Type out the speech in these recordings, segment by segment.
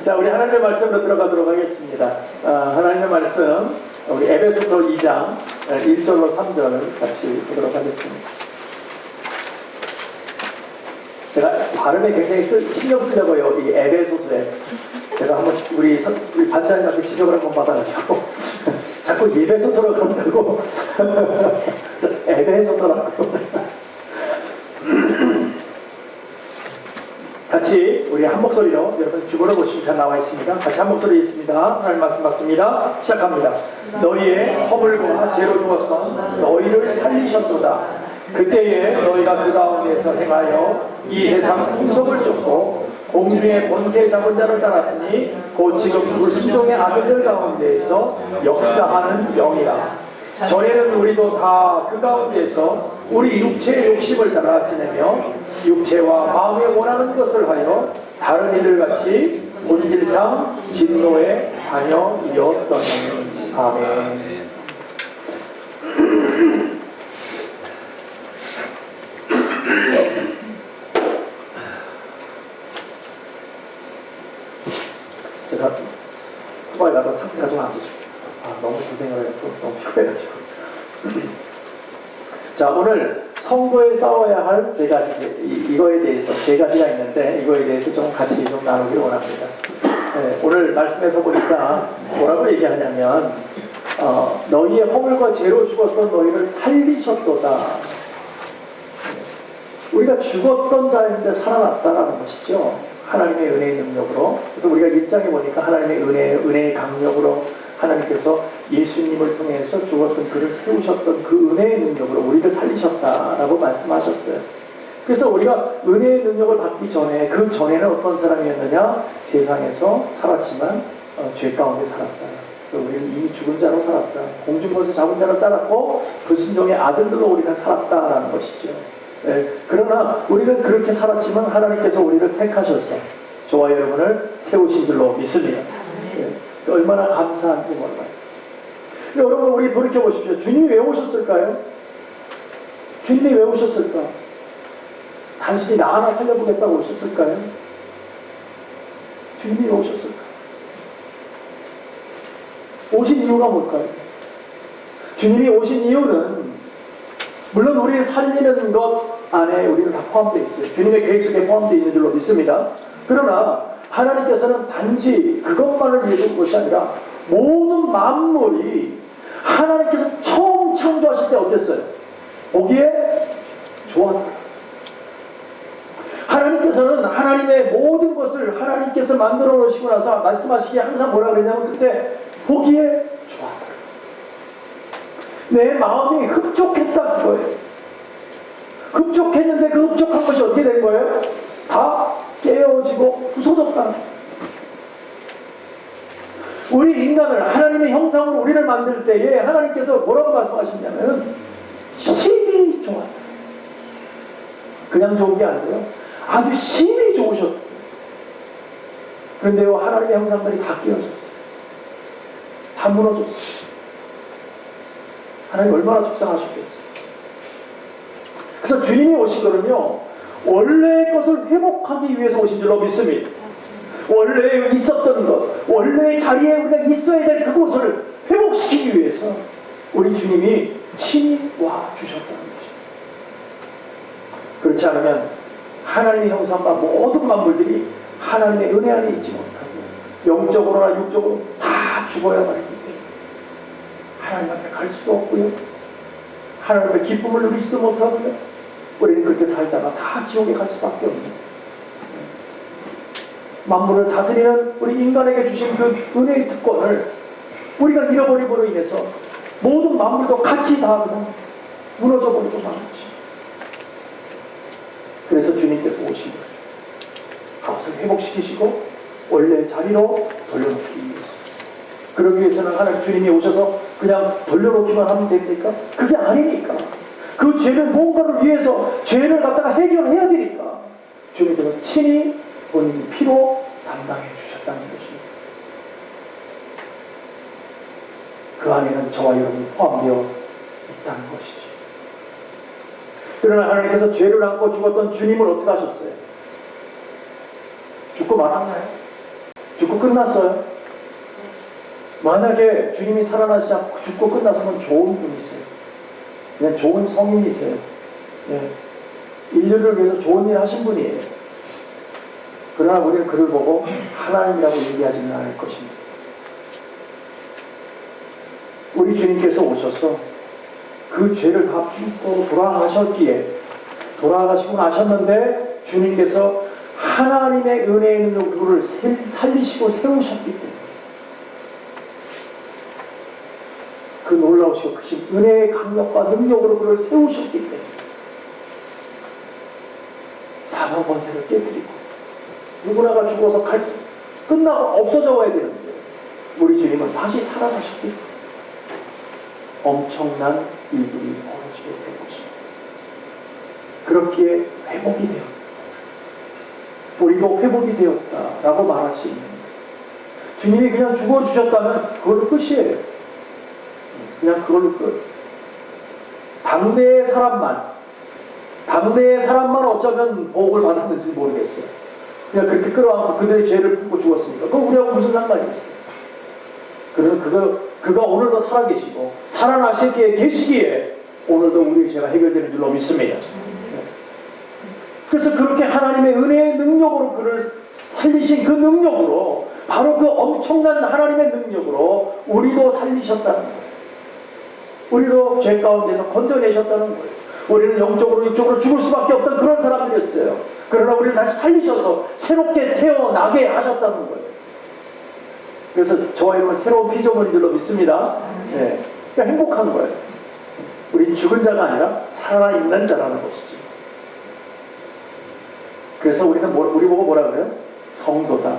자, 우리 하나님의 말씀으로 들어가도록 하겠습니다. 하나님의 말씀, 우리 에베소서 2장 1절로 3절을 같이 보도록 하겠습니다. 제가 발음에 굉장히 신경 쓰려고요. 이 에베소서에 제가 한번 우리 반장님한테 지적을 한번 받아가지고 자꾸 예배소서로 그런다고 에베소서라고 같이 우리 한 목소리로 여러분 주보를 보시면 잘 나와 있습니다. 같이 한 목소리 있습니다. 하나님 말씀 받습니다. 시작합니다. 너희의 허물과 죄로 죽었던 너희를 살리셨도다. 그때에 너희가 그 가운데서 행하여 이 세상 풍속을 쫓고 공중의 권세 잡은 자를 따랐으니 곧 지금 불순종의 아들들 가운데에서 역사하는 영이라. 전에는 우리도 다 그 가운데서 우리 육체의 욕심을 따라 지내며 육체와 마음에 원하는 것을 하여 다른 이들같이 본질상 진노의 자녀이었더니. 아멘. 제가 후바에 가서 상태가 좀 안 좋습니다. 너무 고생을 했고 너무 피곤해가지고. 자, 오늘 성도에 싸워야 할 세 가지, 이거에 대해서 세 가지가 있는데 이거에 대해서 좀 같이 좀 나누기를 원합니다. 오늘 말씀에서 보니까 뭐라고 얘기하냐면 너희의 허물과 죄로 죽었던 너희를 살리셨도다. 우리가 죽었던 자인데 살아났다라는 것이죠. 하나님의 은혜의 능력으로. 그래서 우리가 1장에 보니까 하나님의 은혜의 강력으로 하나님께서 예수님을 통해서 죽었던 그를 세우셨던 그 은혜의 능력으로 우리를 살리셨다라고 말씀하셨어요. 그래서 우리가 은혜의 능력을 받기 전에, 그 전에는 어떤 사람이었느냐? 세상에서 살았지만 죄 가운데 살았다. 그래서 우리는 이미 죽은 자로 살았다. 공중권세 잡은 자를 따랐고 불순종의 아들들로 우리는 살았다라는 것이죠. 그러나 우리는 그렇게 살았지만 하나님께서 우리를 택하셔서 저와 여러분을 세우신 줄로 믿습니다. 얼마나 감사한지 몰라요. 여러분, 우리 돌이켜보십시오. 주님이 왜 오셨을까요? 주님이 왜 오셨을까? 단순히 나 하나 살려보겠다고 오셨을까요? 주님이 왜 오셨을까? 오신 이유가 뭘까요? 주님이 오신 이유는 물론 우리의 살리는 것 안에 우리는 다 포함되어 있어요. 주님의 계획 속에 포함되어 있는 줄로 믿습니다. 그러나 하나님께서는 단지 그것만을 위해서 온 것이 아니라 모든 만물이 하나님께서 처음 창조하실 때 어땠어요? 보기에 좋았다. 하나님께서는 하나님의 모든 것을 하나님께서 만들어 놓으시고 나서 말씀하시기에 항상 뭐라 그랬냐면 그때 보기에 좋았다. 내 마음이 흡족했다 그거예요. 흡족했는데 그 흡족한 것이 어떻게 된 거예요? 다 깨어지고 부서졌다는 거예요. 우리 인간을 하나님의 형상으로 우리를 만들 때에 하나님께서 뭐라고 말씀하셨냐면 심히 좋았다. 그냥 좋은 게 아니고요. 아주 심히 좋으셨다. 그런데요, 하나님의 형상들이 다 깨어졌어요. 다 무너졌어요. 하나님 얼마나 속상하셨겠어요. 그래서 주님이 오신 거는요, 원래의 것을 회복하기 위해서 오신 줄로 믿습니다. 원래 있었던 것, 원래의 자리에 우리가 있어야 될 그곳을 회복시키기 위해서 우리 주님이 친히 와 주셨다는 거죠. 그렇지 않으면 하나님의 형상과 모든 만물들이 하나님의 은혜 안에 있지 못하고 영적으로나 육적으로 다 죽어야 말이기 때문에 하나님 앞에 갈 수도 없고요, 하나님 앞에 기쁨을 누리지도 못하고요, 우리는 그렇게 살다가 다 지옥에 갈 수밖에 없는, 만물을 다스리는 우리 인간에게 주신 그 은혜의 특권을 우리가 잃어버림으로 인해서 모든 만물도 같이 다 그냥 무너져버리고 말았죠. 그래서 주님께서 오신 거예요. 그것을 회복시키시고 원래의 자리로 돌려놓기 위해서. 그러기 위해서는 하나님 주님이 오셔서 그냥 돌려놓기만 하면 됩니까? 그게 아니니까. 그 죄를 뭔가를 위해서 죄를 갖다가 해결해야 되니까 주님께서 친히 본인이 피로 담당해 주셨다는 것입니다. 그 안에는 저와 여러분이 포함되어 있다는 것이죠. 그러나 하나님께서 죄를 안고 죽었던 주님을 어떻게 하셨어요? 죽고 말았나요? 죽고 끝났어요? 만약에 주님이 살아나시지 않고 죽고 끝났으면 좋은 분이세요. 그냥 좋은 성인이세요. 예. 인류를 위해서 좋은 일 하신 분이에요. 그러나 우리는 그를 보고 하나님이라고 얘기하지는 않을 것입니다. 우리 주님께서 오셔서 그 죄를 다 품고 돌아가시고 나셨는데 주님께서 하나님의 은혜에 있는 그를 살리시고 세우셨기 때문에 그 놀라우시고 크신 은혜의 강력과 능력으로 그를 세우셨기 때문에 사망 권세를 깨뜨리고 누구나가 죽어서 끝나고 없어져 와야 되는데 우리 주님은 다시 살아나셨기 때문에 엄청난 일들이 벌어지게 된 것입니다. 그렇기에 회복이 되었다. 우리도 회복이 되었다라고 말할 수 있는 거예요. 주님이 그냥 죽어주셨다면 그걸로 끝이에요. 그냥 그걸로 끝. 당대의 사람만 어쩌면 보복을 받았는지 모르겠어요. 그냥 그렇게 끌어안고 그들의 죄를 품고 죽었으니까 그건 우리하고 무슨 상관이 있어요. 그러나 그가 오늘도 살아계시고 살아나시기에 계시기에 오늘도 우리의 죄가 해결되는 줄로 믿습니다. 그래서 그렇게 하나님의 은혜의 능력으로 그를 살리신 그 능력으로 바로 그 엄청난 하나님의 능력으로 우리도 살리셨다는 거예요. 우리도 죄 가운데서 건져내셨다는 거예요. 우리는 영적으로 육적으로 죽을 수밖에 없던 그런 사람들이었어요. 그러나 우리를 다시 살리셔서 새롭게 태어나게 하셨다는 거예요. 그래서 저와 여러분 새로운 피조물인 줄로 믿습니다. 네. 그러니까 행복한 거예요. 우리 죽은 자가 아니라 살아있는 자라는 것이죠. 그래서 우리 보고 뭐라 그래요? 성도다.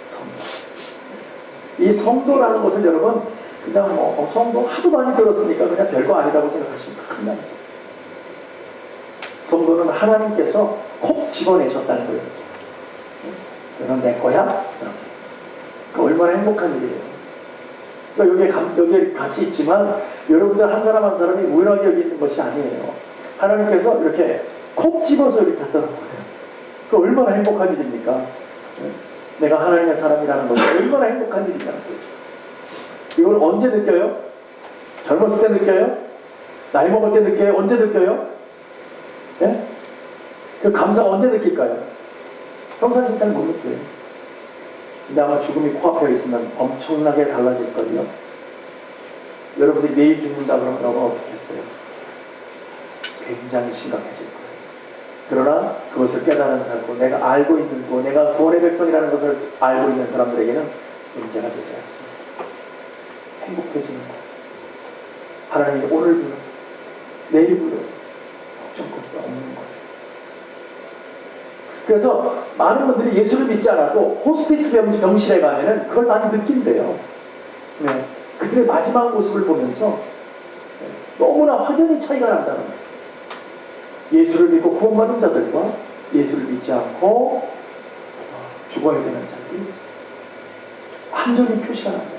성도. 이 성도라는 것을 여러분 그냥 성도 하도 많이 들었으니까 그냥 별거 아니라고 생각하시면 큰일 납니다. 성도는 하나님께서 콕 집어내셨다는 거예요. 너는 내 거야? 얼마나 행복한 일이에요. 그러니까 여기에 같이 있지만 여러분들 한 사람 한 사람이 우연하게 여기 있는 것이 아니에요. 하나님께서 이렇게 콕 집어서 이렇게 갖다 놓은 거예요. 그 얼마나 행복한 일입니까? 내가 하나님의 사람이라는 것이 얼마나 행복한 일이냐는 거죠. 이걸 언제 느껴요? 젊었을 때 느껴요? 나이 먹을 때 느껴요? 언제 느껴요? 네? 그 감사가 언제 느낄까요? 평상시 잘 못 느껴요. 근데 아마 죽음이 코앞에 있으면 엄청나게 달라질 거예요. 여러분들이 내일 죽는다 그러면 여러분 어떻게 했어요? 굉장히 심각해질 거예요. 그러나 그것을 깨달은 사람, 내가 알고 있는 거, 내가 구원의 백성이라는 것을 알고 있는 사람들에게는 문제가 되지 않습니다. 행복해지는 거예요. 하나님이 오늘 불러, 내일 불러, 걱정 없는 거예요. 그래서 많은 분들이 예수를 믿지 않아도 호스피스 병실에 가면은 그걸 많이 느낀대요. 네. 그들의 마지막 모습을 보면서 너무나 확연히 차이가 난다는 거예요. 예수를 믿고 구원받은 자들과 예수를 믿지 않고 죽어야 되는 자들이 완전히 표시가 납니다.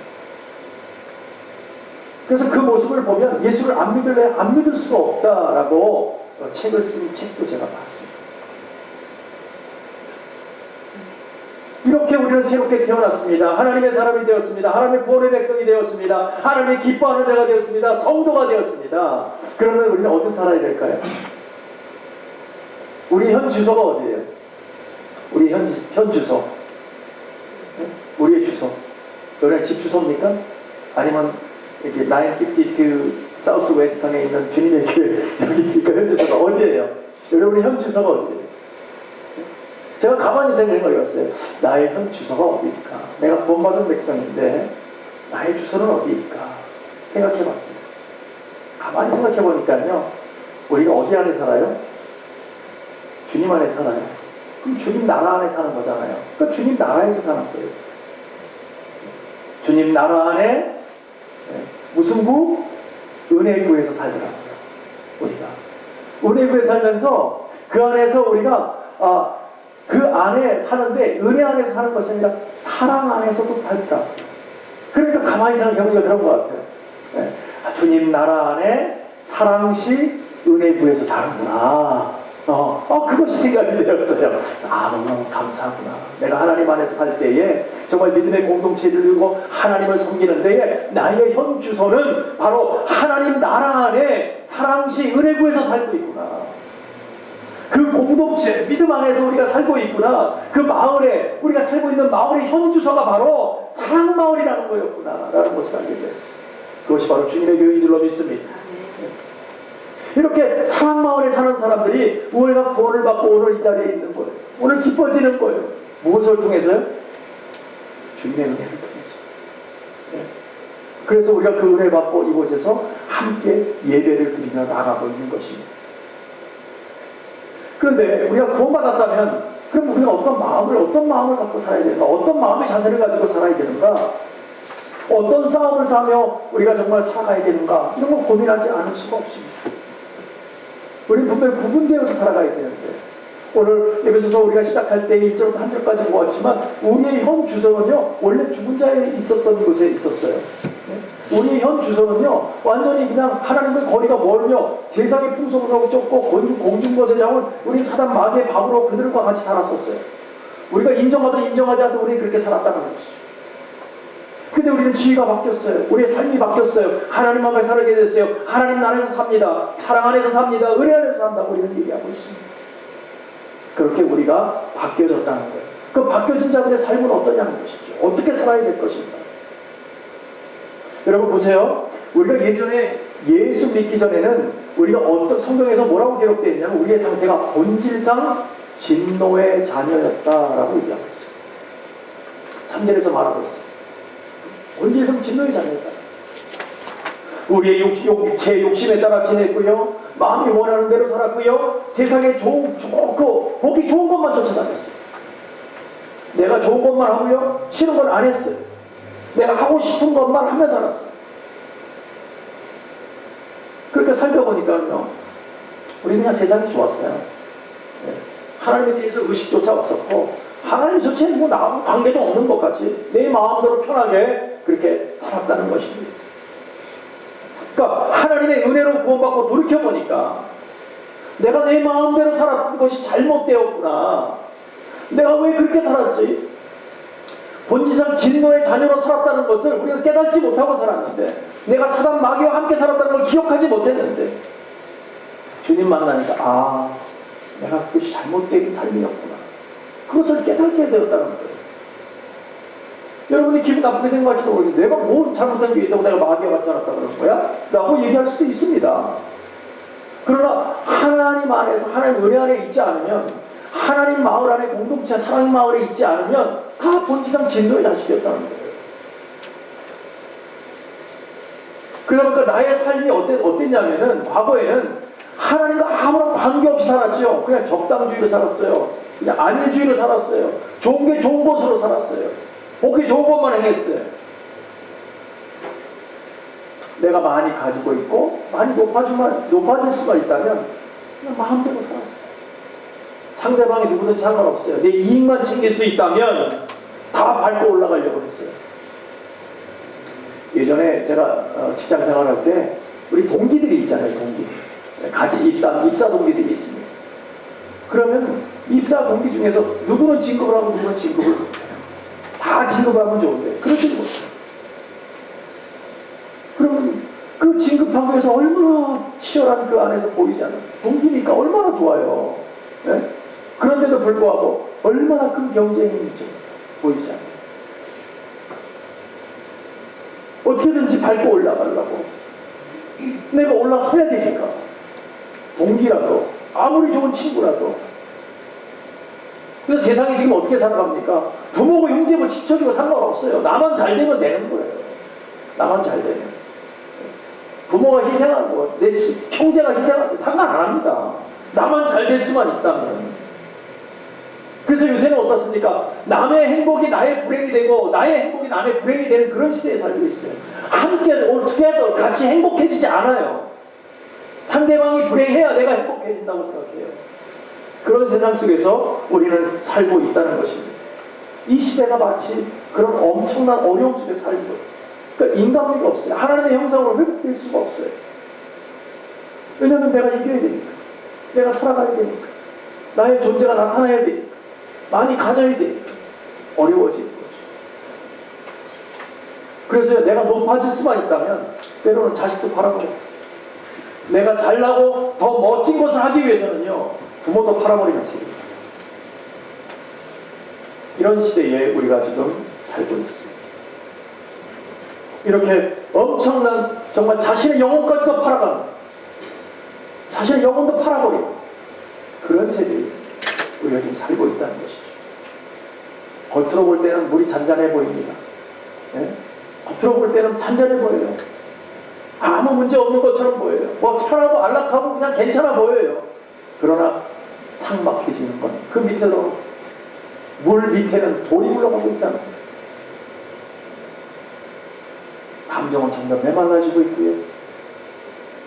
그래서 그 모습을 보면 예수를 안 믿을래 안 믿을 수가 없다라고 책을 쓴 책도 제가 봤습니다. 이렇게 우리는 새롭게 태어났습니다. 하나님의 사람이 되었습니다. 하나님의 구원의 백성이 되었습니다. 하나님의 기뻐하는 자가 되었습니다. 성도가 되었습니다. 그러면 우리는 어디 살아야 될까요? 우리 현 주소가 어디예요? 우리 현 주소. 우리의 주소. 너네 집 주소입니까? 아니면 이렇게 952 사우스 웨스턴에 있는 주님의 교회 여기입니까? 현 주소가 어디예요? 여러분의 현 주소가 어디예요? 제가 가만히 생각해봤어요. 나의 현 주소가 어디일까? 내가 구원받은 백성인데 나의 주소는 어디일까? 생각해봤어요. 가만히 생각해보니까요. 우리가 어디 안에 살아요? 주님 안에 살아요. 그럼 주님 나라 안에 사는 거잖아요. 그러니까 주님 나라에서 사는 거예요. 주님 나라 안에 무슨 구? 은혜의 구에서 살더라고요. 우리가 은혜의 구에 살면서 그 안에서 우리가 그 안에 사는데 은혜 안에서 사는 것이 아니라 사랑 안에서도 살더라고요. 그러니까 가만히 생각해보니까 그런 것 같아요. 주님 나라 안에 사랑시 은혜의 구에서 사는구나. 그것이 생각이 되었어요. 너무 감사하구나. 내가 하나님 안에서 살 때에 정말 믿음의 공동체를 이루고 하나님을 섬기는 데에 나의 현 주소는 바로 하나님 나라 안에 사랑시 은혜구에서 살고 있구나. 그 공동체, 믿음 안에서 우리가 살고 있구나. 그 마을에, 우리가 살고 있는 마을의 현 주소가 바로 사랑마을이라는 거였구나 라는 것을 알게 되었어요. 그것이 바로 주님의 교회인 줄로 믿습니다. 이렇게 사랑마을에 사는 사람들이 우리가 구원을 받고 오늘 이 자리에 있는 거예요. 오늘 기뻐지는 거예요. 무엇을 통해서요? 주님의 은혜를 통해서. 그래서 우리가 그 은혜 받고 이곳에서 함께 예배를 드리며 나가고 있는 것입니다. 그런데 우리가 구원받았다면 그럼 우리가 어떤 마음을 갖고 살아야 되는가? 어떤 마음의 자세를 가지고 살아야 되는가? 어떤 싸움을 싸며 우리가 정말 살아가야 되는가? 이런 거 고민하지 않을 수가 없습니다. 우리는 분명히 구분되어서 살아가야 되는데 오늘 여기서 우리가 시작할 때 1절부터 한 절까지 보았지만 우리의 현 주소는요 원래 죽은 자에 있었던 곳에 있었어요. 우리의 현 주소는요 완전히 그냥 하나님과 거리가 멀며 세상의 풍속으로 쫓고 공중것에 잡은 우리 사단 마귀의 밥으로 그들과 같이 살았었어요. 우리가 인정하든 인정하지 않든 우리는 그렇게 살았다는 것이죠. 근데 우리는 지위가 바뀌었어요. 우리의 삶이 바뀌었어요. 하나님 앞에 살게 됐어요. 하나님 나라에서 삽니다. 사랑 안에서 삽니다. 은혜 안에서 산다고 이런 얘기하고 있습니다. 그렇게 우리가 바뀌어졌다는 거예요. 그 바뀌어진 자들의 삶은 어떠냐는 것이죠. 어떻게 살아야 될 것인가. 여러분 보세요. 우리가 예전에 예수 믿기 전에는 우리가 어떤 성경에서 뭐라고 기록되어 있냐면 우리의 상태가 본질상 진노의 자녀였다라고 얘기하고 있어요. 3절에서 말하고 있어요. 본질상 진노의 자녀였다. 우리의 육체의 욕심에 따라 지냈고요. 마음이 원하는 대로 살았고요. 세상에 좋고 보기 좋은 것만 쫓아다녔어요. 내가 좋은 것만 하고요. 싫은 건 안 했어요. 내가 하고 싶은 것만 하며 살았어요. 그렇게 살다 보니까요. 우리 그냥 세상이 좋았어요. 하나님에 대해서 의식조차 없었고 하나님 자체는 뭐 나하고 관계도 없는 것 같이 내 마음대로 편하게 그렇게 살았다는 것입니다. 그러니까 하나님의 은혜로 구원받고 돌이켜보니까 내가 내 마음대로 살았던 것이 잘못되었구나. 내가 왜 그렇게 살았지? 본질상 진노의 자녀로 살았다는 것을 우리가 깨닫지 못하고 살았는데 내가 사단 마귀와 함께 살았다는 걸 기억하지 못했는데 주님 만나니까 내가 그것이 잘못된 삶이었구나. 그것을 깨닫게 되었다는 거예요. 여러분이 기분 나쁘게 생각할지도 모르겠는데 내가 뭐 잘못한 게 있다고 내가 마귀와 같이 살았다 그런 거야? 라고 얘기할 수도 있습니다. 그러나 하나님 안에서 하나님 은혜 안에 있지 않으면 하나님 마을 안에 공동체 사랑 마을에 있지 않으면 다 본질상 진노의 자식이었다는 거예요. 그러다 보니까 나의 삶이 어땠냐면은 과거에는 하나님과 아무런 관계없이 살았죠. 그냥 적당주의로 살았어요. 그냥 안일주의로 살았어요. 좋은 게 좋은 것으로 살았어요. 복이 좋은 것만 행했어요. 내가 많이 가지고 있고 많이 높아질 수가 있다면 그냥 마음대로 살았어요. 상대방이 누구든지 상관없어요. 내 이익만 챙길 수 있다면 다 밟고 올라가려고 했어요. 예전에 제가 직장 생활할 때 우리 동기들이 있잖아요. 같이 입사 동기들이 있습니다. 그러면 입사 동기 중에서 누구는 진급을 하고 누구는 진급을 못해요. 다 진급을 하면 좋은데 그렇지 못해요. 그러면 그 진급하기 위해서 얼마나 치열한 그 안에서 보이잖아요. 동기니까 얼마나 좋아요. 네? 그런데도 불구하고 얼마나 큰 경쟁이 보이지 않아요. 어떻게든지 밟고 올라가려고 내가 올라서야 되니까 동기라도 아무리 좋은 친구라도. 그래서 세상이 지금 어떻게 살아갑니까? 부모고 형제고 지쳐지고 상관없어요. 나만 잘 되면 되는 거예요. 나만 잘 되면 부모가 희생하고 내 형제가 희생하고 상관 안 합니다. 나만 잘 될 수만 있다면. 그래서 요새는 어떻습니까? 남의 행복이 나의 불행이 되고 나의 행복이 남의 불행이 되는 그런 시대에 살고 있어요. 함께 어떻게 해도 같이 행복해지지 않아요. 상대방이 불행해야 내가 행복해진다고 생각해요. 그런 세상 속에서 우리는 살고 있다는 것입니다. 이 시대가 마치 그런 엄청난 어려움 속에 살고 있어요. 그러니까 인간미가 없어요. 하나님의 형상으로 회복될 수가 없어요. 왜냐하면 내가 이겨야 되니까. 내가 살아가야 되니까. 나의 존재가 나타나야 돼. 많이 가져야 돼. 어려워지는 거죠. 그래서 내가 높아질 수만 있다면 때로는 자식도 팔아버려. 내가 잘나고 더 멋진 것을 하기 위해서는요, 부모도 팔아버리는 세계입니다. 이런 시대에 우리가 지금 살고 있습니다. 이렇게 엄청난 정말 자신의 영혼까지도 팔아가는, 자신의 영혼도 팔아버리고 그런 세대에 우리가 지금 살고 있다는 것이죠. 겉으로 볼 때는 물이 잔잔해 보입니다. 네? 겉으로 볼 때는 잔잔해 보여요. 아무 문제 없는 것처럼 보여요. 뭐 편하고 안락하고 그냥 괜찮아 보여요. 그러나 삭막해지는 건 그 밑에로, 물 밑에는 돌이 흘러가고 있다는 거예요. 감정은 점점 메말라지고 있고요.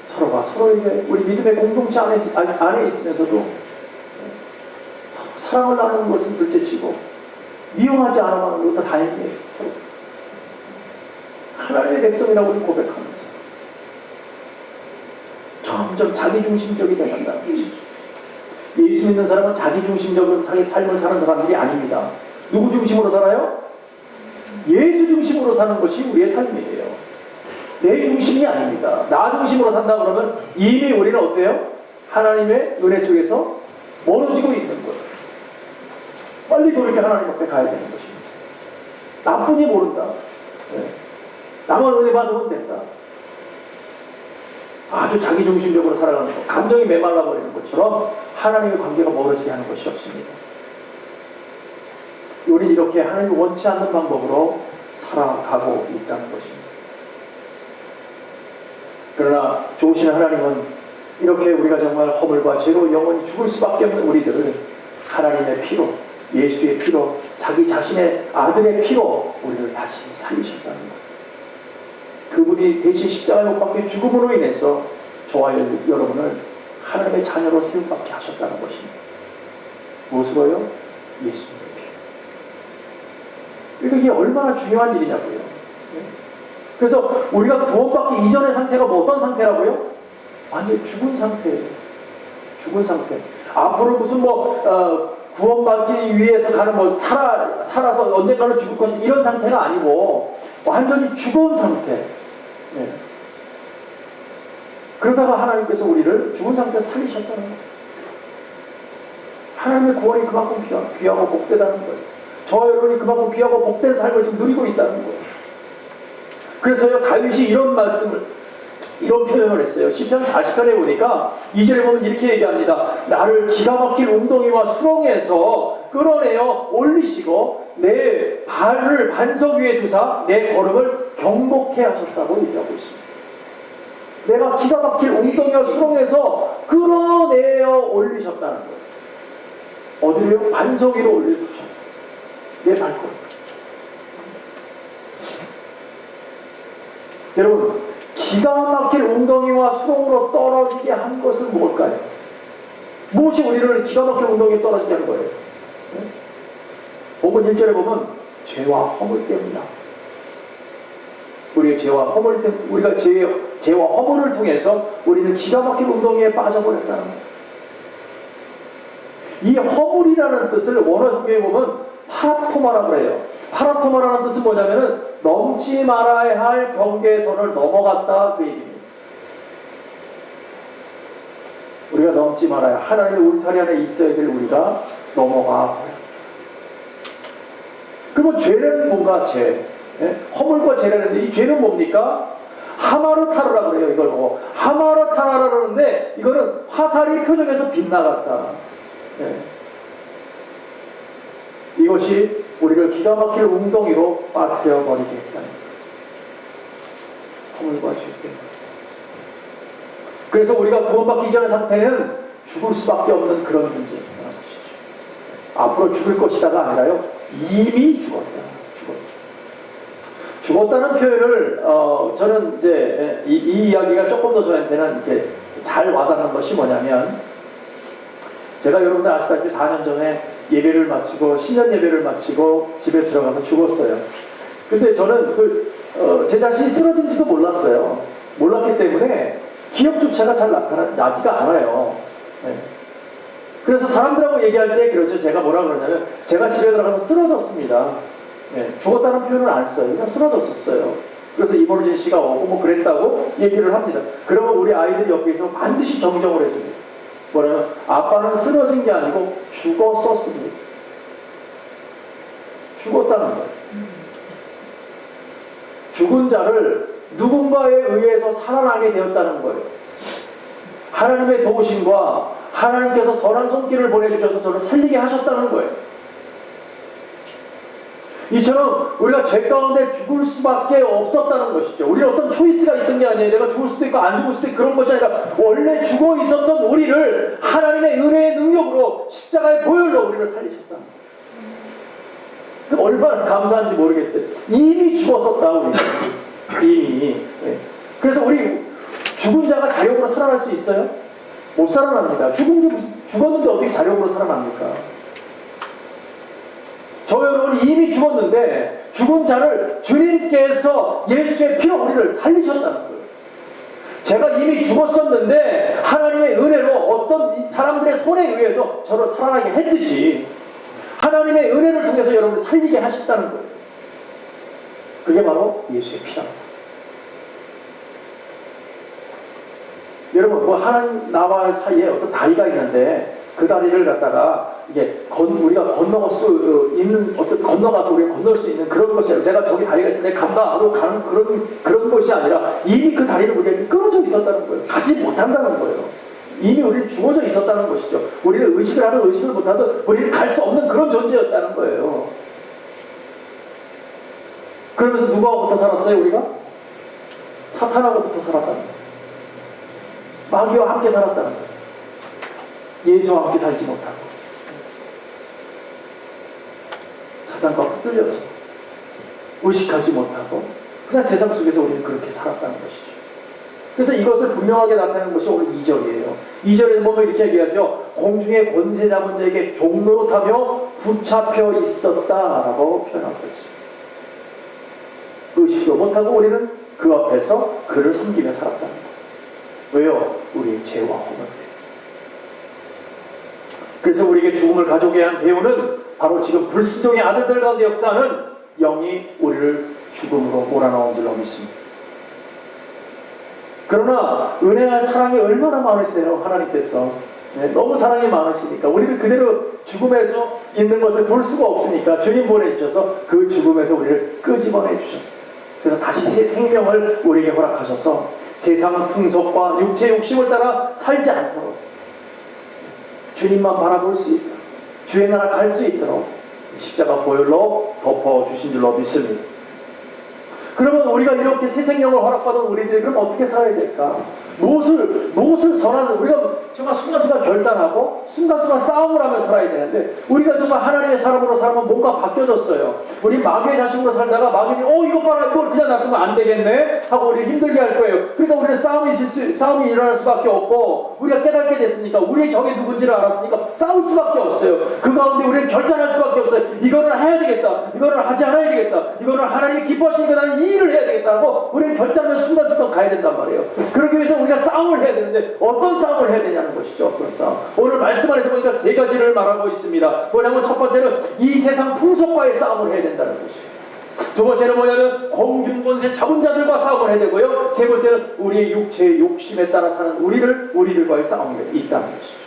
서로가 서로에게 우리 믿음의 공동체 안에 있으면서도 사랑을 나누는 것은 둘째치고 미워하지 않아가는 것도 다행이에요. 하나님의 백성이라고 고백하면서 점점 자기중심적이 돼간다는 것이죠. 예수 믿는 사람은 자기중심적인 삶을 사는 사람들이 아닙니다. 누구 중심으로 살아요? 예수 중심으로 사는 것이 우리의 삶이에요. 내 중심이 아닙니다. 나 중심으로 산다 그러면 이미 우리는 어때요? 하나님의 은혜 속에서 멀어지고 있는 거예요. 빨리 돌이켜 하나님 앞에 가야 되는 것입니다. 나뿐이 모른다. 네. 나만 은혜 받으면 된다. 아주 자기중심적으로 살아가는 것, 감정이 메말라버리는 것처럼 하나님의 관계가 멀어지게 하는 것이 없습니다. 우리는 이렇게 하나님이 원치 않는 방법으로 살아가고 있다는 것입니다. 그러나 좋으신 하나님은 이렇게 우리가 정말 허물과 죄로 영원히 죽을 수밖에 없는 우리들을 하나님의 피로, 예수의 피로, 자기 자신의 아들의 피로 우리를 다시 살리셨다는 것. 그분이 대신 십자가에 못 박혀 죽음으로 인해서 저와 여러분을 하나님의 자녀로 세움받게 하셨다는 것입니다. 무엇으로요? 예수님의 피. 그러니까 이게 얼마나 중요한 일이냐고요. 그래서 우리가 구원받기 이전의 상태가 뭐 어떤 상태라고요? 완전히 죽은 상태예요. 죽은 상태. 앞으로 무슨 구원받기 위해서 가는 살아서 언젠가는 죽을 것이 이런 상태가 아니고 완전히 죽은 상태. 네. 그러다가 하나님께서 우리를 죽은 상태에서 살리셨다는 거예요. 하나님의 구원이 그만큼 귀하고 복되다는 거예요. 저와 여러분이 그만큼 귀하고 복된 삶을 지금 누리고 있다는 거예요. 그래서요, 다윗이 이런 표현을 했어요. 시편 40편에 보니까 2절에 보면 이렇게 얘기합니다. 나를 기가 막힌 웅덩이와 수렁에서 끌어내어 올리시고 내 발을 반석 위에 두사 내 걸음을 경복해 하셨다고 얘기하고 있습니다. 내가 기가 막힌 웅덩이와 수렁에서 끌어내어 올리셨다는 거예요. 어디로요? 반석 위로 올려두셨다. 내 발걸음. 여러분, 기가 막힌 웅덩이와 수렁으로 떨어지게 한 것은 뭘까요? 무엇이 우리를 기가 막힌 웅덩이에 떨어지게 한 거예요? 네? 본문 1절에 보면 죄와 허물 때문이다. 우리의 죄와 허물 때문에, 우리가 죄와 허물을 통해서 우리는 기가 막힌 웅덩이에 빠져버렸다는 거예요. 이 허물이라는 뜻을 원어 성경에 보면 파라토마라고 해요. 파라토마라는 뜻은 뭐냐면은 넘지 말아야 할 경계선을 넘어갔다 그 얘기입니다. 우리가 넘지 말아야, 하나님의 울타리 안에 있어야 될 우리가 넘어가 버렸죠. 그러면 죄는 뭔가 죄, 허물과 죄라는데 이 죄는 뭡니까? 하마르타르라 그래요. 이걸 보고 하마르타르라 그러는데 이거는 화살이 표적에서 빗나갔다. 이것이 우리를 기가 막힐 웅덩이로 빠뜨려 버리게 했다는 허물과 죄 때문에. 그래서 우리가 구원받기 이전의 상태는 죽을 수밖에 없는 그런 존재라는 것이죠. 앞으로 죽을 것이다가 아니라요, 이미 죽었다는 표현을 저는 이제 이 이야기가 조금 더 저한테는 이렇게 잘 와닿는 것이 뭐냐면, 제가 여러분들 아시다시피 4년 전에 예배를 마치고 신년 예배를 마치고 집에 들어가서 죽었어요. 근데 저는 제 자신이 쓰러진지도 몰랐어요. 몰랐기 때문에 기억조차가 잘 나지가 않아요. 네. 그래서 사람들하고 얘기할 때 그러죠. 제가 뭐라 그러냐면 제가 집에 들어가서 쓰러졌습니다. 네, 죽었다는 표현을 안 써요. 그냥 쓰러졌었어요. 그래서 이모르진 씨가 오고 뭐 그랬다고 얘기를 합니다. 그러면 우리 아이들 옆에 있으면 반드시 정정을 해줍니다. 뭐냐면 아빠는 쓰러진 게 아니고 죽었었습니다. 죽었다는 거예요. 죽은 자를 누군가에 의해서 살아나게 되었다는 거예요. 하나님의 도우심과 하나님께서 선한 손길을 보내주셔서 저를 살리게 하셨다는 거예요. 이처럼 우리가 죄 가운데 죽을 수밖에 없었다는 것이죠. 우리는 어떤 초이스가 있던 게 아니에요. 내가 죽을 수도 있고 안 죽을 수도 있고 그런 것이 아니라 원래 죽어 있었던 우리를 하나님의 은혜의 능력으로 십자가의 보혈로 우리를 살리셨다는 거예요. 얼마나 감사한지 모르겠어요. 이미 죽었었다 우리는. 이미. 네. 그래서 우리 죽은 자가 자력으로 살아날 수 있어요? 못 살아납니다. 죽었는데 어떻게 자력으로 살아납니까? 저 여러분이 이미 죽었는데 죽은 자를 주님께서 예수의 피로 우리를 살리셨다는 거예요. 제가 이미 죽었었는데 하나님의 은혜로 어떤 사람들의 손에 의해서 저를 살아나게 했듯이 하나님의 은혜를 통해서 여러분을 살리게 하셨다는 거예요. 그게 바로 예수의 피랍니다. 여러분, 하나님 나와 사이에 어떤 다리가 있는데 그 다리를 갖다가 이게 우리가 건너갈 수 있는 건너가서 우리가 건널 수 있는 그런 것이 아니라 제가 저기 다리가 있으면 내가 간다 하고 가는 그런 것이 아니라 이미 그 다리를 우리가 끊어져 있었다는 거예요. 가지 못한다는 거예요. 이미 우리는 죽어져 있었다는 것이죠. 우리는 의식을 하든 의식을 못하든 우리는 갈 수 없는 그런 존재였다는 거예요. 그러면서 누구하고 붙어 살았어요, 우리가? 사탄하고 붙어 살았다는 거예요. 마귀와 함께 살았다는 거예요. 예수와 함께 살지 못하고 사탄과 붙들려서 의식하지 못하고 그냥 세상 속에서 우리는 그렇게 살았다는 것이죠. 그래서 이것을 분명하게 나타내는 것이 오늘 2절이에요. 2절에 보면 이렇게 얘기하죠. 공중의 권세 잡은 자에게 종노릇하며 붙잡혀 있었다라고 표현하고 있습니다. 의식도 못하고 우리는 그 앞에서 그를 섬기며 살았다는 거예요. 왜요? 우리의 죄와 허물 때문에. 그래서 우리에게 죽음을 가져오게 한 배우는 바로 지금 불순종의 아들들 가운데 역사하는 영이 우리를 죽음으로 몰아넣은 줄로 믿습니다. 그러나 은혜와 사랑이 얼마나 많으세요, 하나님께서. 네, 너무 사랑이 많으시니까 우리를 그대로 죽음에서 있는 것을 볼 수가 없으니까 주님 보내주셔서 그 죽음에서 우리를 끄집어내 주셨어요. 그래서 다시 새 생명을 우리에게 허락하셔서 세상 풍속과 육체 욕심을 따라 살지 않도록 주님만 바라볼 수 있도록 주의 나라 갈 수 있도록 십자가 보혈로 덮어주신 줄로 믿습니다. 그러면 우리가 이렇게 새 생명을 허락받은 우리들이 그럼 어떻게 살아야 될까? 무엇을 선하는 우리가 정말 순간순간 결단하고 순간순간 싸움을 하며 살아야 되는데 우리가 정말 하나님의 사람으로 살면 뭔가 바뀌어졌어요. 우리 마귀의 자식으로 살다가 마귀는 이거 봐라 이걸 그냥 놔두면 안 되겠네 하고 우리 힘들게 할 거예요. 그러니까 우리는 싸움이 일어날 수밖에 없고 우리가 깨닫게 됐으니까 우리의 적이 누군지를 알았으니까 싸울 수밖에 없어요. 그 가운데 우리는 결단할 수밖에 없어요. 이거는 해야 되겠다. 이거는 하지 않아야 되겠다. 이거는 하나님이 기뻐하시니까 나는 이 일을 해야 되겠다 하고 우리는 결단을 순간순간 가야 된단 말이에요. 그러기 위해서 우리가 싸움을 해야 되는데 어떤 싸움을 해야 되냐는 것이죠. 어떤 싸움. 오늘 말씀 안에서 보니까 세 가지를 말하고 있습니다. 뭐냐면 첫 번째는 이 세상 풍속과의 싸움을 해야 된다는 것이에요. 두 번째는 뭐냐면 공중권세 잡은 자들과 싸움을 해야 되고요. 세 번째는 우리의 육체의 욕심에 따라 사는 우리들과의 싸움이 있다는 것이죠.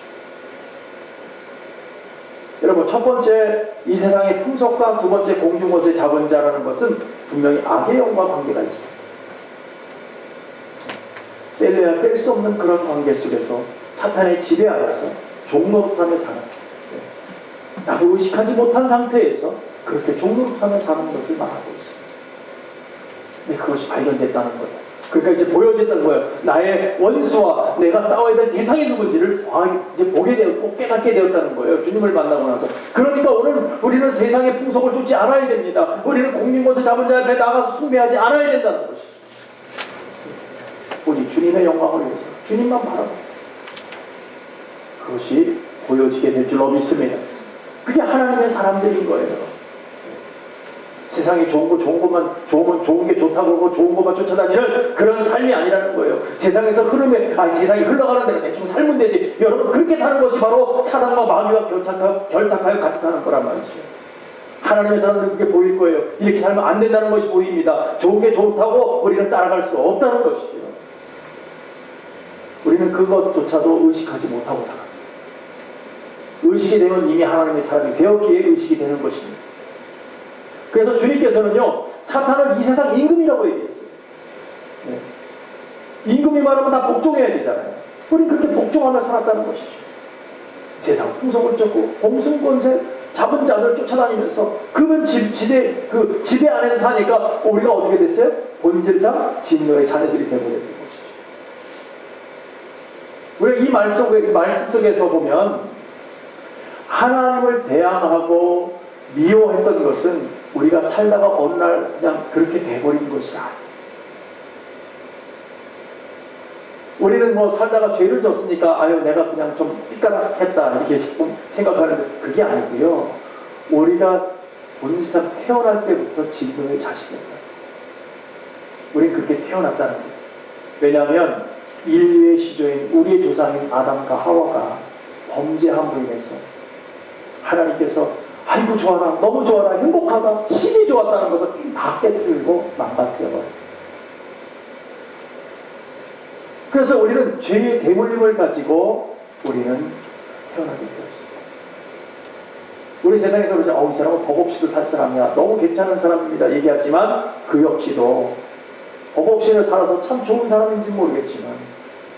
여러분, 첫 번째 이 세상의 풍속과 두 번째 공중권세 잡은 자라는 것은 분명히 악의 영과 관계가 있습니다. 뗄래야 뗄 수 없는 그런 관계 속에서 사탄의 지배하여서 종노릇하며 사는, 나도 의식하지 못한 상태에서 그렇게 종노릇하며 사는 것을 말하고 있습니다. 근데 그것이 발견됐다는 거예요. 그러니까 이제 보여졌다는 거예요. 나의 원수와 내가 싸워야 될 대상이 누군지를 이제 보게 되었고 깨닫게 되었다는 거예요. 주님을 만나고 나서. 그러니까 오늘 우리는 세상의 풍속을 쫓지 않아야 됩니다. 우리는 공중권세 잡은 자 앞에 나가서 숭배하지 않아야 된다는 것이죠. 우리 주님의 영광을 위해서 주님만 바라보고 그것이 보여지게 될 줄로 믿습니다. 그게 하나님의 사람들인 거예요. 세상이 좋으면 좋은 게 좋다고 그러고 좋은 것만 쫓아다니는 그런 삶이 아니라는 거예요. 세상에서 세상이 흘러가는 대로 대충 살면 되지. 여러분, 그렇게 사는 것이 바로 사단과 마귀와 결탁하여 같이 사는 거란 말이죠. 하나님의 사람들은 그게 보일 거예요. 이렇게 살면 안 된다는 것이 보입니다. 좋은 게 좋다고 우리는 따라갈 수 없다는 것이죠. 우리는 그것조차도 의식하지 못하고 살았어요. 의식이 되면 이미 하나님의 사람이 되었기에 의식이 되는 것입니다. 그래서 주님께서는요, 사탄을 이 세상 임금이라고 얘기했어요. 네. 임금이 말하면 다 복종해야 되잖아요. 우리 그렇게 복종하며 살았다는 것이죠. 세상 풍속을 쫓고 공승권세 잡은 자들 쫓아다니면서 그분 지대 안에서 사니까 우리가 어떻게 됐어요? 본질상 진노의 자녀들이 되어버렸던 것이죠. 우리가 이 말씀 속에서 보면 하나님을 대항하고 미워했던 것은 우리가 살다가 어느 날 그냥 그렇게 돼버린 것이 아니에요. 우리는 뭐 살다가 죄를 졌으니까 내가 그냥 좀 삐까락했다 이렇게 생각하는데 그게 아니고요. 우리가 본질상 태어날 때부터 진노의 자식이었다. 우리는 그렇게 태어났다는 거예요. 왜냐하면 인류의 시조인 우리의 조상인 아담과 하와가 범죄함으로 인해서 하나님께서 아이고 좋아라, 너무 좋아라, 행복하다, 심히 좋았다는 것을 다 깨뜨리고 망가뜨려버려요. 그래서 우리는 죄의 대물림을 가지고 우리는 태어나게 되었습니다. 우리 세상에서 그러죠. 이 사람은 법 없이도 살 사람이야. 너무 괜찮은 사람입니다. 얘기하지만 그 역시도 법 없이는 살아서 참 좋은 사람인지 모르겠지만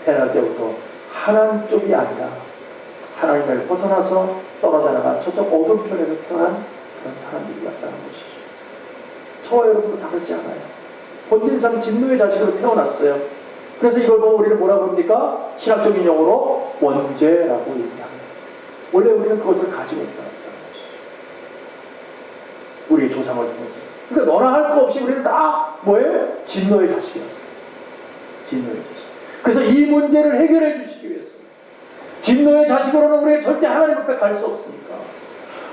태어날 때부터 하나님 쪽이 아니라 하나님을 벗어나서 떨어져 나간 저쪽 어두운 편에서 태어난 그런 사람들이었다는 것이죠. 저와 여러분도 다르지 않아요. 본질상 진노의 자식으로 태어났어요. 그래서 이걸 보고 우리는 뭐라고 합니까? 신학적인 용어로 원죄라고 얘기합니다. 원래 우리는 그것을 가지고 있다는 것이죠. 우리의 조상을 통해서. 그러니까 너나 할 거 없이 우리는 다 뭐예요? 진노의 자식이었어요. 진노의 자식. 그래서 이 문제를 해결해 주시기 위해서 진노의 자식으로는 우리가 절대 하나님 앞에 갈 수 없으니까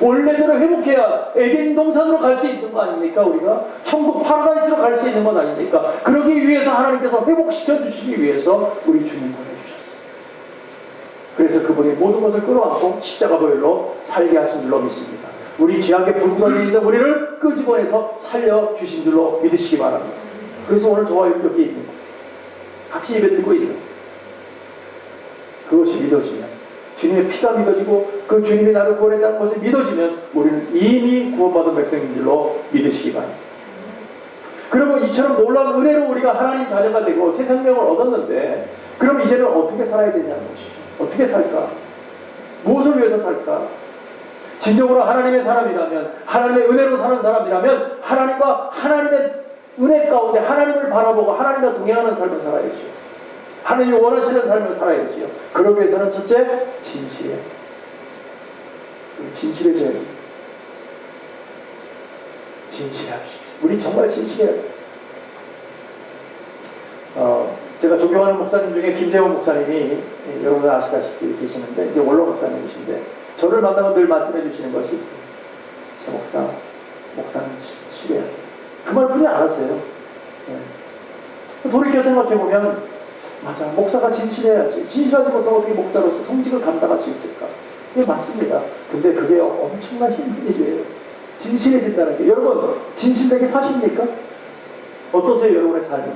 원래대로 회복해야 에덴 동산으로 갈 수 있는 거 아닙니까? 우리가 천국 파라다이스로 갈 수 있는 건 아닙니까? 그러기 위해서 하나님께서 회복시켜 주시기 위해서 우리 주님 보내주셨어요. 그래서 그분이 모든 것을 끌어안고 십자가 보혈로 살게 하신 줄로 믿습니다. 우리 죄악에 불구하게 있는 우리를 끄집어내서 살려주신 줄로 믿으시기 바랍니다. 그래서 오늘 저와 여기 있는 거예요. 같이 예배 드리고 있는 거예요. 그것이 믿어지면 주님의 피가 믿어지고 그 주님이 나를 구원했다는 것을 믿어지면 우리는 이미 구원받은 백성인 줄로 믿으시기 바랍니다. 그러면 이처럼 놀라운 은혜로 우리가 하나님 자녀가 되고 새 생명을 얻었는데 그럼 이제는 어떻게 살아야 되냐는 것이죠. 어떻게 살까? 무엇을 위해서 살까? 진정으로 하나님의 사람이라면 하나님의 은혜로 사는 사람이라면 하나님과 하나님의 은혜 가운데 하나님을 바라보고 하나님과 동행하는 삶을 살아야죠. 하나님이 원하시는 삶을 살아야지요. 그러기 위해서는 첫째, 진실해야 돼요. 진실해져야 돼요. 진실합시다. 우리 정말 진실해야 돼요. 제가 존경하는 목사님 중에 김재원 목사님이 여러분 아시다시피 계시는데 이제 원로 목사님이신데 저를 만나면 늘 말씀해 주시는 것이 있어요. 제 목사는 진실해야 돼요. 그 말뿐이 안 하세요. 돌이켜 생각해보면 맞아, 목사가 진실해야지. 진실하지 못하면 어떻게 목사로서 성직을 감당할 수 있을까? 그게 맞습니다. 근데 그게 엄청난 힘든 일이에요. 진실해진다는 게. 여러분, 진실되게 사십니까? 어떠세요, 여러분의 삶이?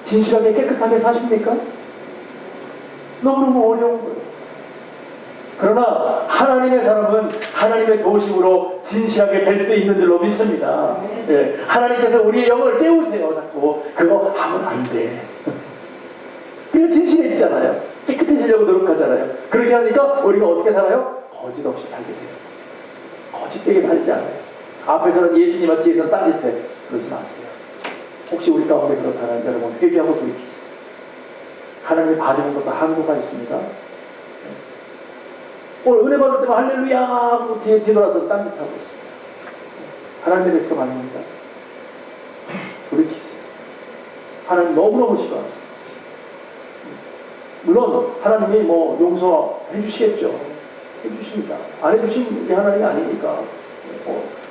진실하게 깨끗하게 사십니까? 너무너무 어려운 거예요. 그러나 하나님의 사람은 하나님의 도심으로 진실하게 될 수 있는 줄로 믿습니다. 예, 하나님께서 우리의 영을 깨우세요. 자꾸 그거 하면 안 돼. 그냥 진실해지잖아요. 깨끗해지려고 노력하잖아요. 그렇게 하니까 우리가 어떻게 살아요? 거짓 없이 살게 돼요. 거짓되게 살지 않아요. 앞에서는 예수님과 뒤에서는 딴짓해. 그러지 마세요. 혹시 우리 가운데 그렇다면 여러분 회개하고 돌이키세요. 하나님이 봐주는 것도 한도가 있습니다. 오늘 은혜 받을 때만 할렐루야 하고 뒤돌아서 딴짓하고 있어요. 하나님의 백성 아닙니다. 돌이키세요. 하나님 너무너무 싫어하세요. 물론 하나님이 뭐 용서해 주시겠죠. 해 주십니다. 안 해 주신 게 하나님이 아니니까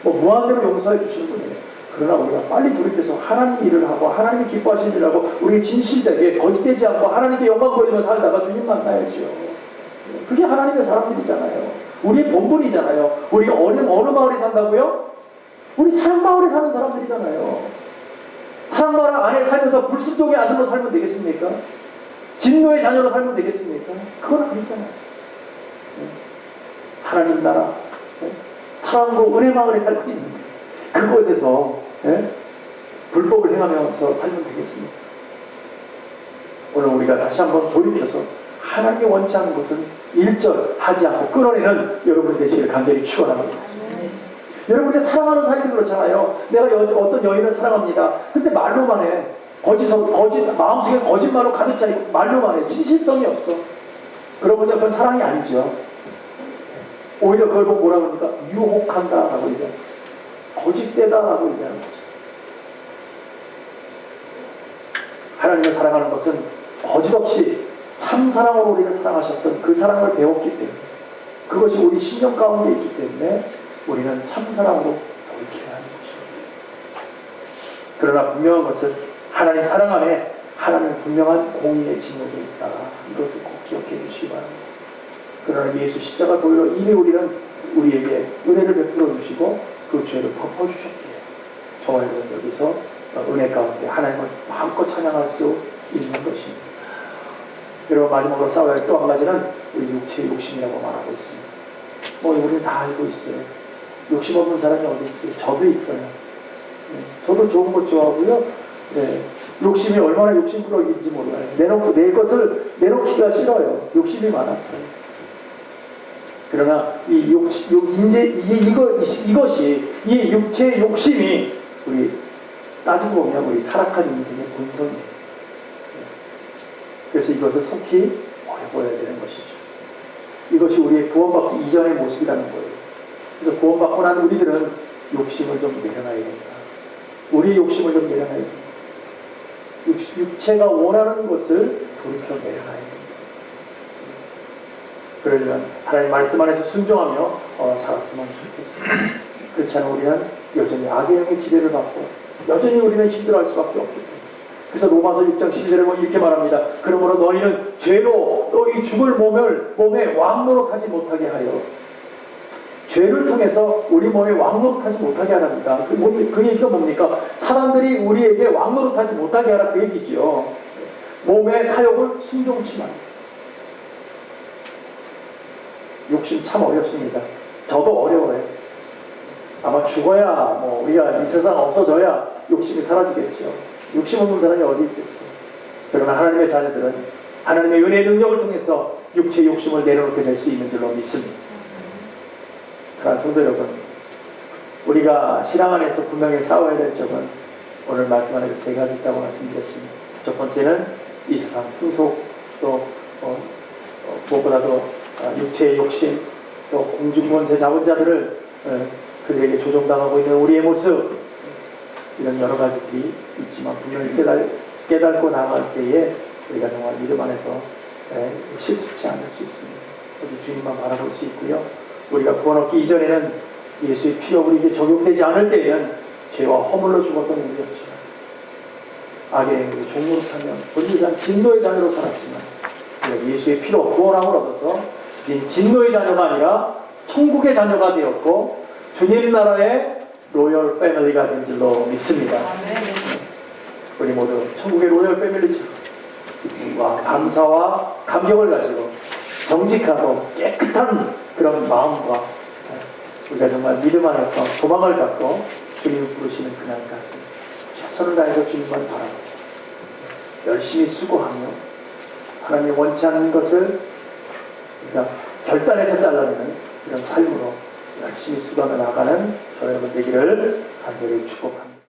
뭐 무한대로 용서해 주시는 분이에요. 그러나 우리가 빨리 돌이켜서 하나님 일을 하고 하나님이 기뻐하시는 일을 하고 우리 진실되게 거짓되지 않고 하나님께 영광 돌리며 살다가 주님 만나야죠. 그게 하나님의 사람들이잖아요. 우리의 본분이잖아요. 우리가 어느 마을에 산다고요? 우리 사랑마을에 사는 사람들이잖아요. 사랑마을 안에 살면서 불순종의 아들로 살면 되겠습니까? 진노의 자녀로 살면 되겠습니까? 그건 아니잖아요. 하나님 나라 사랑으로 은혜 마을에 살고 있는데 그곳에서 불법을 행하면서 살면 되겠습니까? 오늘 우리가 다시 한번 돌이켜서 하나님이 원치 않는 것은 일절하지 않고 끌어내는 여러분 되시기를 간절히 축원합니다. 여러분 우리가 사랑하는 사람이 그렇잖아요. 내가 어떤 여인을 사랑합니다. 근데 말로만 해. 마음속에 거짓말로 가득 차 있고 말로만 해. 진실성이 없어. 그러면 그건 사랑이 아니죠. 오히려 그걸 보고 뭐라 그러니까 유혹한다라고 얘기해요. 거짓되다라고 얘기하는 거죠. 하나님을 사랑하는 것은 거짓없이 참 사랑으로 우리를 사랑하셨던 그 사랑을 배웠기 때문에 그것이 우리 신령 가운데 있기 때문에 우리는 참 사랑으로 돌이켜야 하는 것입니다. 그러나 분명한 것은 하나님 사랑 안에 하나님은 분명한 공의의 진노도 있다. 이것을 꼭 기억해 주시기 바랍니다. 그러나 예수 십자가 보혈로 이미 우리는 우리에게 은혜를 베풀어 주시고 그 죄를 덮어 주셨기에 저와 여러분 여기서 은혜 가운데 하나님을 마음껏 찬양할 수 있는 것입니다. 여러분 마지막으로 싸워야 할 또 한 가지는 우리 육체의 욕심이라고 말하고 있습니다. 우리는 다 알고 있어요. 욕심 없는 사람이 어디 있어요? 저도 있어요. 저도 좋은 것 좋아하고요. 욕심이 얼마나 욕심꾸러기인지 몰라요. 내 것을 내놓기가 싫어요. 욕심이 많았어요. 그러나 이것이 이 육체의 욕심이 우리 따지고 보면 우리 타락한 인생의 본성이에요. 그래서 이것을 속히 버려야 되는 것이죠. 이것이 우리의 구원받기 이전의 모습이라는 거예요. 그래서 구원받고 난 우리들은 욕심을 좀 내려놔야 됩니다. 우리의 욕심을 좀 내려놔야 됩니다. 육체가 원하는 것을 돌이켜 내려놔야 됩니다. 그러려면 하나님 말씀 안에서 순종하며 살았으면 좋겠습니다. 그렇지 않으면 우리는 여전히 악의 영의 지배를 받고 여전히 우리는 힘들어할 수밖에 없기 때문에 그래서 로마서 6장 12절에 보면 이렇게 말합니다. 그러므로 너희는 죄로 너희 죽을 몸에 왕노릇하지 못하게 하여 죄를 통해서 우리 몸에 왕노릇하지 못하게 하랍니다. 그 얘기가 뭡니까? 사람들이 우리에게 왕노릇하지 못하게 하라 그 얘기죠. 몸의 사욕을 순종치 말라. 욕심 참 어렵습니다. 저도 어려워요. 아마 죽어야 우리가 이 세상 없어져야 욕심이 사라지겠죠. 욕심 없는 사람이 어디 있겠어요. 그러나 하나님의 자녀들은 하나님의 은혜의 능력을 통해서 육체의 욕심을 내려놓게 될 수 있는 줄로 믿습니다. 사랑하는 성도 여러분, 우리가 신앙 안에서 분명히 싸워야 될 점은 오늘 말씀 안에서 세 가지 있다고 말씀드렸습니다. 첫 번째는 이 세상 풍속, 또 무엇보다도 육체의 욕심, 또 공중권세 잡은 자들을 그들에게 조종당하고 있는 우리의 모습, 이런 여러 가지들이 있지만 분명히 깨닫고 나아갈 때에 우리가 정말 믿음 안에서 실수치 않을 수 있습니다. 우리 주님만 바라볼 수 있고요. 우리가 구원 얻기 이전에는 예수의 피가 우리에게 적용되지 않을 때에는 죄와 허물로 죽었던 우리였지만 악의 행위를 종노릇하며 본질상 진노의 자녀로 살았지만 예수의 피로 구원함을 얻어서 진노의 자녀가 아니라 천국의 자녀가 되었고 주님 나라의 로열 패밀리가 된 줄로 믿습니다. 우리 모두 천국의 로열 패밀리처럼 기쁨과 감사와 감격을 가지고 정직하고 깨끗한 그런 마음과 우리가 정말 믿음 안에서 소망을 갖고 주님을 부르시는 그날까지 최선을 다해서 주님만 바라보고 열심히 수고하며 하나님이 원치 않는 것을 우리가 결단해서 잘라내는 이런 삶으로 열심히 수고하며 나가는 저 여러분 되기를 간절히 축복합니다.